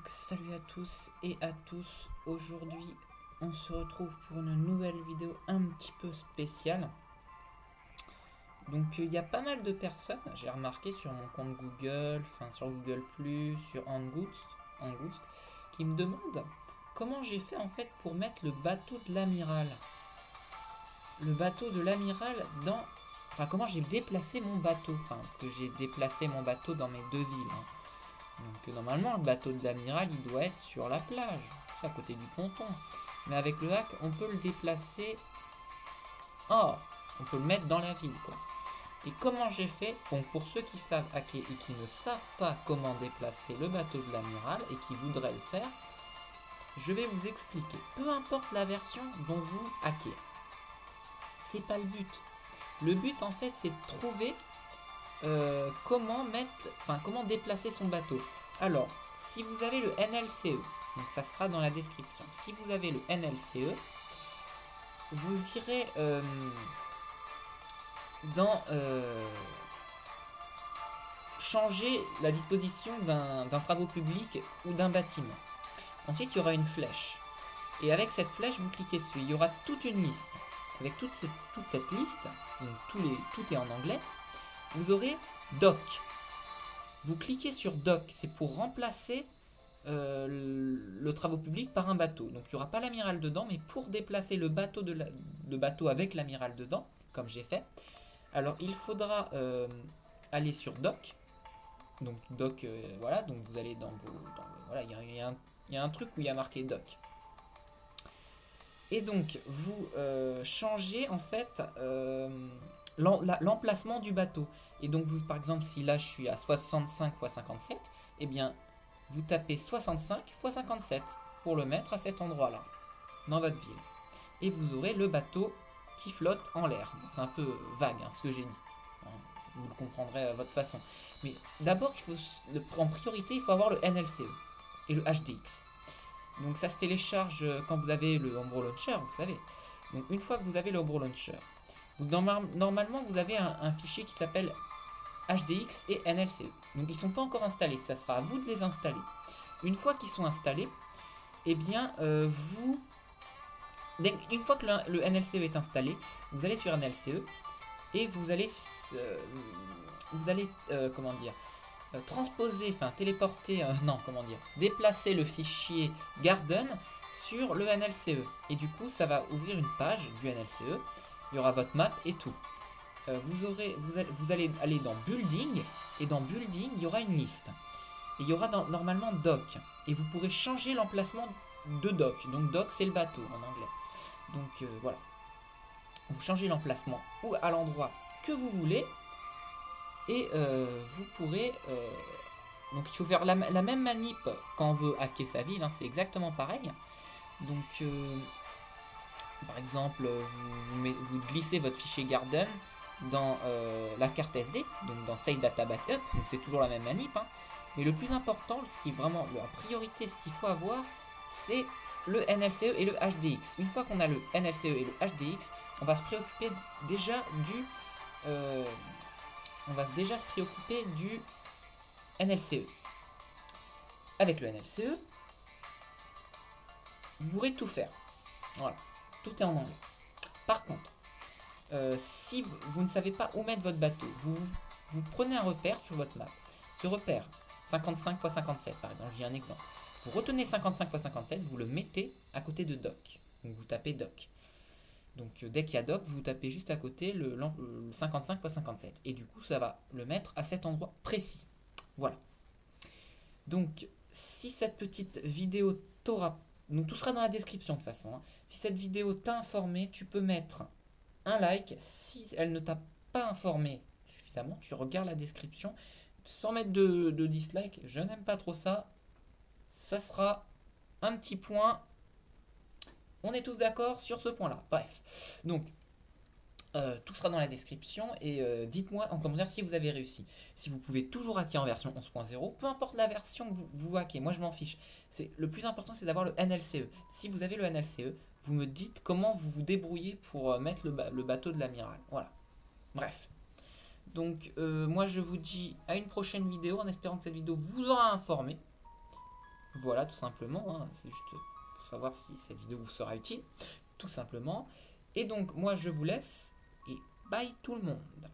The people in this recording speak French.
Salut à tous et à tous. Aujourd'hui, on se retrouve pour une nouvelle vidéo un petit peu spéciale. Donc, il y a pas mal de personnes, j'ai remarqué sur mon compte Google, enfin sur Google+, sur Angoust, qui me demandent comment j'ai fait en fait pour mettre le bateau de l'amiral. Le bateau de l'amiral dans... Enfin, comment j'ai déplacé mon bateau. Enfin, parce que j'ai déplacé mon bateau dans mes deux villes. Donc normalement le bateau de l'amiral il doit être sur la plage, à côté du ponton. Mais avec le hack on peut le déplacer hors, on peut le mettre dans la ville quoi. Et comment j'ai fait? Bon, pour ceux qui savent hacker et qui ne savent pas comment déplacer le bateau de l'amiral et qui voudraient le faire, je vais vous expliquer. Peu importe la version dont vous hackez, c'est pas le but. Le but en fait c'est de trouver comment déplacer son bateau. Alors, si vous avez le NLCE, donc ça sera dans la description. Si vous avez le NLCE, vous irez dans changer la disposition d'un travaux public ou d'un bâtiment. Ensuite, il y aura une flèche. Et avec cette flèche, vous cliquez dessus. Il y aura toute une liste. Avec toute cette liste, donc tout est en anglais, vous aurez Doc. Vous cliquez sur Doc, c'est pour remplacer le travaux public par un bateau. Donc il n'y aura pas l'amiral dedans, mais pour déplacer le bateau, bateau avec l'amiral dedans, comme j'ai fait, alors il faudra aller sur Doc. Donc Doc, voilà, donc vous allez voilà, il y a un truc où il y a marqué Doc. Et donc vous changez en fait l'emplacement du bateau. Et donc vous, par exemple, si là je suis à 65 x 57, eh bien vous tapez 65 x 57 pour le mettre à cet endroit là dans votre ville, et vous aurez le bateau qui flotte en l'air. C'est un peu vague ce que j'ai dit, vous le comprendrez à votre façon, mais d'abord en priorité il faut avoir le NLCE et le HDX. Donc ça se télécharge quand vous avez le Homebrew Launcher, vous savez. Donc une fois que vous avez le Homebrew Launcher, normalement vous avez un fichier qui s'appelle HDX et NLCE. Donc ils ne sont pas encore installés, ça sera à vous de les installer. Une fois qu'ils sont installés, eh bien une fois que le NLCE est installé, vous allez sur NLCE et vous allez comment dire, transposer, enfin téléporter, déplacer le fichier Garden sur le NLCE. Et du coup ça va ouvrir une page du NLCE, il y aura votre map et tout. Vous allez aller dans Building, et dans Building il y aura une liste. Et il y aura normalement Dock, et vous pourrez changer l'emplacement de Dock. Donc Dock c'est le bateau en anglais. Donc voilà. Vous changez l'emplacement ou à l'endroit que vous voulez. Et vous pourrez... donc il faut faire la même manip quand on veut hacker sa ville, c'est exactement pareil. Donc par exemple, vous glissez votre fichier Garden dans la carte SD, donc dans Save Data Backup, donc c'est toujours la même manip. Mais le plus important, ce qui est vraiment la priorité, ce qu'il faut avoir, c'est le NLCE et le HDX. Une fois qu'on a le NLCE et le HDX, on va se préoccuper déjà du NLCE. Avec le NLCE, vous pourrez tout faire. Voilà, tout est en anglais. Par contre, si vous ne savez pas où mettre votre bateau, vous prenez un repère sur votre map. Ce repère, 55 x 57 par exemple, j'ai un exemple. Vous retenez 55 x 57, vous le mettez à côté de Doc. Donc vous tapez Doc. Donc dès qu'il y a Doc, vous tapez juste à côté le 55 x 57. Et du coup, ça va le mettre à cet endroit précis. Voilà. Donc, si cette petite vidéo t'aura... Donc tout sera dans la description de toute façon. Si cette vidéo t'a informé, tu peux mettre un like. Si elle ne t'a pas informé suffisamment, tu regardes la description. Sans mettre de dislike, je n'aime pas trop ça. Ça sera un petit point. On est tous d'accord sur ce point-là. Bref. Donc, tout sera dans la description. Et dites-moi en commentaire si vous avez réussi. Si vous pouvez toujours hacker en version 11.0. Peu importe la version que vous hackez. Moi, je m'en fiche. Le plus important, c'est d'avoir le NLCE. Si vous avez le NLCE, vous me dites comment vous vous débrouillez pour mettre le bateau de l'amiral. Voilà. Bref. Donc, moi, je vous dis à une prochaine vidéo en espérant que cette vidéo vous aura informé. Voilà, tout simplement, hein, c'est juste pour savoir si cette vidéo vous sera utile, tout simplement. Et donc, moi, je vous laisse, et bye tout le monde.